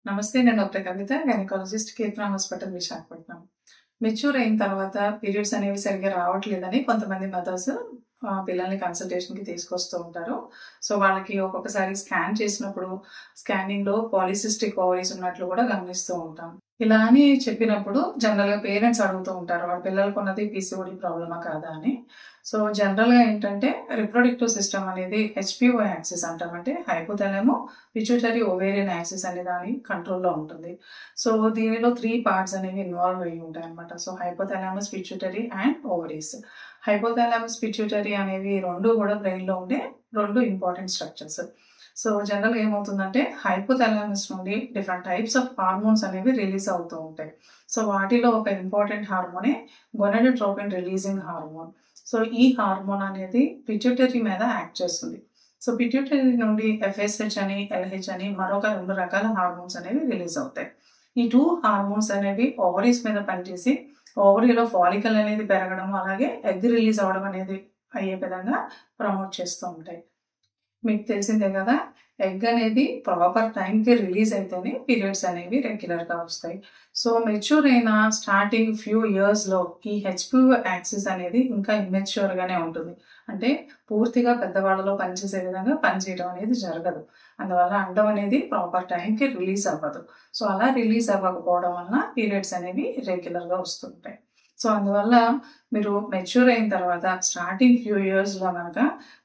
నమస్తే. నేను డాక్టర్ కవిత, gynaecologist, కేత్రా hospital, Visakhapatnam. Mature అయిన తర్వాత పీరియడ్స్ అనేవి సరిగ్గా రావట్లేదని కొంతమంది మదర్స్ పిల్లల్ని కన్సల్టేషన్‌కి తీసుకొస్తూ ఉంటారు. సో, వాళ్ళకి ఒక్కొక్కసారి స్కాన్ చేసినప్పుడు స్కానింగ్‌లో పాలిసిస్టిక్ ఓవరీస్ ఉన్నట్లు కూడా గమనిస్తూ ఉంటాం. ఇలా అని చెప్పినప్పుడు జనరల్‌గా పేరెంట్స్ అడుగుతూ ఉంటారు, వాళ్ళ పిల్లలకున్నది పీసీఓడీ ప్రాబ్లమా కాదా అని. సో, జనరల్‌గా ఏంటంటే రిప్రొడక్టివ్ సిస్టమ్ అనేది హెచ్‌పిఓ యాక్సిస్ అంటాం. అంటే హైపోథాలమో పిట్యూటరీ ఓవేరియన్ యాక్సిస్ అనే దాని కంట్రోల్‌లో ఉంటుంది. సో, దీనిలో 3 పార్ట్స్ అనేవి ఇన్వాల్వ్ అయ్యి ఉంటాయన్నమాట. So, hypothalamus, pituitary and ovaries. Hypothalamus, pituitary అనేవి 2 కూడా బ్రెయిన్‌లో ఉండే 2 ఇంపార్టెంట్ స్ట్రక్చర్స్. సో, జనరల్‌గా ఏమవుతుందంటే హైపోథాలమస్ నుండి డిఫరెంట్ టైప్స్ ఆఫ్ హార్మోన్స్ అనేవి రిలీజ్ అవుతూ ఉంటాయి. సో, వాటిలో ఒక ఇంపార్టెంట్ హార్మోనే గొనాడోట్రోపిన్ రిలీజింగ్ హార్మోన్. సో, ఈ హార్మోన్ అనేది పిట్యూటరీ మీద యాక్ట్ చేస్తుంది. సో, పిట్యూటరీ నుండి ఎఫ్ఎస్హెచ్ అని, ఎల్హెచ్ అని మరొక 2 రకాల హార్మోన్స్ అనేవి రిలీజ్ అవుతాయి. ఈ 2 హార్మోన్స్ అనేవి ఓవరీస్ మీద పనిచేసి ఓవరీలో ఫాలికల్ అనేది పెరగడం, అలాగే ఎగ్ రిలీజ్ అవ్వడం అనేది అయ్యే విధంగా ప్రమోట్ చేస్తూ ఉంటాయి. మీకు తెలిసిందే కదా! ఎగ్ అనేది ప్రాపర్ టైంకి రిలీజ్ అయితేనే పీరియడ్స్ అనేవి రెగ్యులర్‌గా వస్తాయి. సో, మెచ్యూర్ అయిన స్టార్టింగ్ ఫ్యూ ఇయర్స్‌లో ఈ హెచ్‌పిఓ యాక్సిస్ అనేది ఇంకా ఇమ్మెచ్యూర్‌గానే ఉంటుంది. అంటే పూర్తిగా పెద్దవాళ్ళలో పనిచేసే విధంగా పనిచేయడం అనేది జరగదు. అందువల్ల అండం అనేది ప్రాపర్ టైంకి రిలీజ్ అవ్వదు. సో, అలా రిలీజ్ అవ్వకపోవడం వలన పీరియడ్స్ అనేవి రెగ్యులర్‌గా వస్తుంటాయి. సో, అందువల్ల మీరు మెచ్యూర్ అయిన తర్వాత స్టార్టింగ్ ఫ్యూ ఇయర్స్‌లో గనక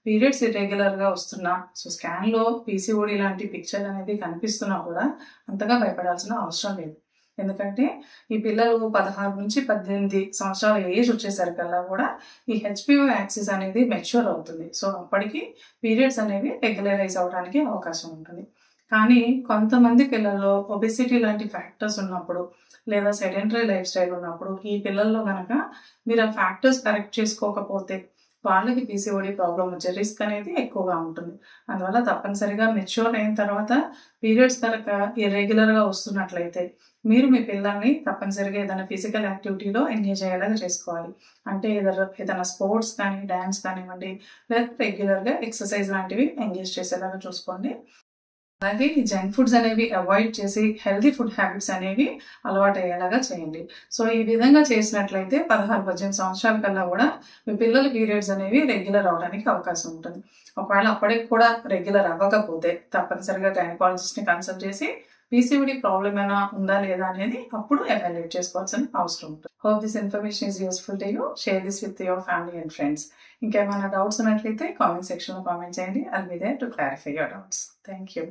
పీరియడ్స్ ఇర్రెగ్యులర్‌గా వస్తున్నా, సో, స్కాన్‌లో పీసీఓడీ లాంటి పిక్చర్ అనేది కనిపిస్తున్నా కూడా అంతగా భయపడాల్సిన అవసరం లేదు. ఎందుకంటే ఈ పిల్లలు 16-18 సంవత్సరాల ఏజ్ వచ్చేసరికల్లా కూడా ఈ హెచ్‌పిఓ యాక్సిస్ అనేది మెచ్యూర్ అవుతుంది. సో, అప్పటికి పీరియడ్స్ అనేవి రెగ్యులరైజ్ అవ్వడానికి అవకాశం ఉంటుంది. కానీ కొంతమంది పిల్లల్లో ఒబెసిటీ లాంటి ఫ్యాక్టర్స్ ఉన్నప్పుడు, లేదా సెడెంటరీ లైఫ్ స్టైల్ ఉన్నప్పుడు ఈ పిల్లల్లో గనక మీరు ఆ ఫ్యాక్టర్స్ కరెక్ట్ చేసుకోకపోతే వాళ్ళకి పీసీఓడీ ప్రాబ్లమ్ వచ్చే రిస్క్ అనేది ఎక్కువగా ఉంటుంది. అందువల్ల తప్పనిసరిగా మెచ్యూర్ అయిన తర్వాత పీరియడ్స్ కనుక ఇర్రెగ్యులర్‌గా వస్తున్నట్లయితే మీరు మీ పిల్లల్ని తప్పనిసరిగా ఏదైనా ఫిజికల్ యాక్టివిటీలో ఎంగేజ్ అయ్యేలాగా చేసుకోవాలి. అంటే ఏదైనా స్పోర్ట్స్ కానీ, డాన్స్ కానివ్వండి, లేదా రెగ్యులర్‌గా ఎక్సర్సైజ్ లాంటివి ఎంగేజ్ చేసేలాగా చూసుకోండి. అలాగే ఈ జంక్ ఫుడ్స్ అనేవి అవాయిడ్ చేసి హెల్తీ ఫుడ్ హ్యాబిట్స్ అనేవి అలవాటయ్యేలాగా చేయండి. సో, ఈ విధంగా చేసినట్లయితే 16-18 సంవత్సరాల కల్లా కూడా మీ పిల్లల పీరియడ్స్ అనేవి రెగ్యులర్ అవ్వడానికి అవకాశం ఉంటుంది. ఒకవేళ అప్పటికి కూడా రెగ్యులర్ అవ్వకపోతే తప్పనిసరిగా గైనకాలజిస్ట్‌ని కన్సల్ట్ చేసి పీసీఓడీ ప్రాబ్లమ్ ఏమైనా ఉందా లేదా అనేది అప్పుడు ఎవాల్యుయేట్ చేసుకోవాల్సిన అవసరం ఉంటుంది. Hope this information is useful to you. Share this with your family and friends. ఇంకేమైనా డౌట్స్ ఉన్నట్లయితే కామెంట్ సెక్షన్‌లో కామెంట్ చేయండి. I'll be there to clarify your doubts. Thank you.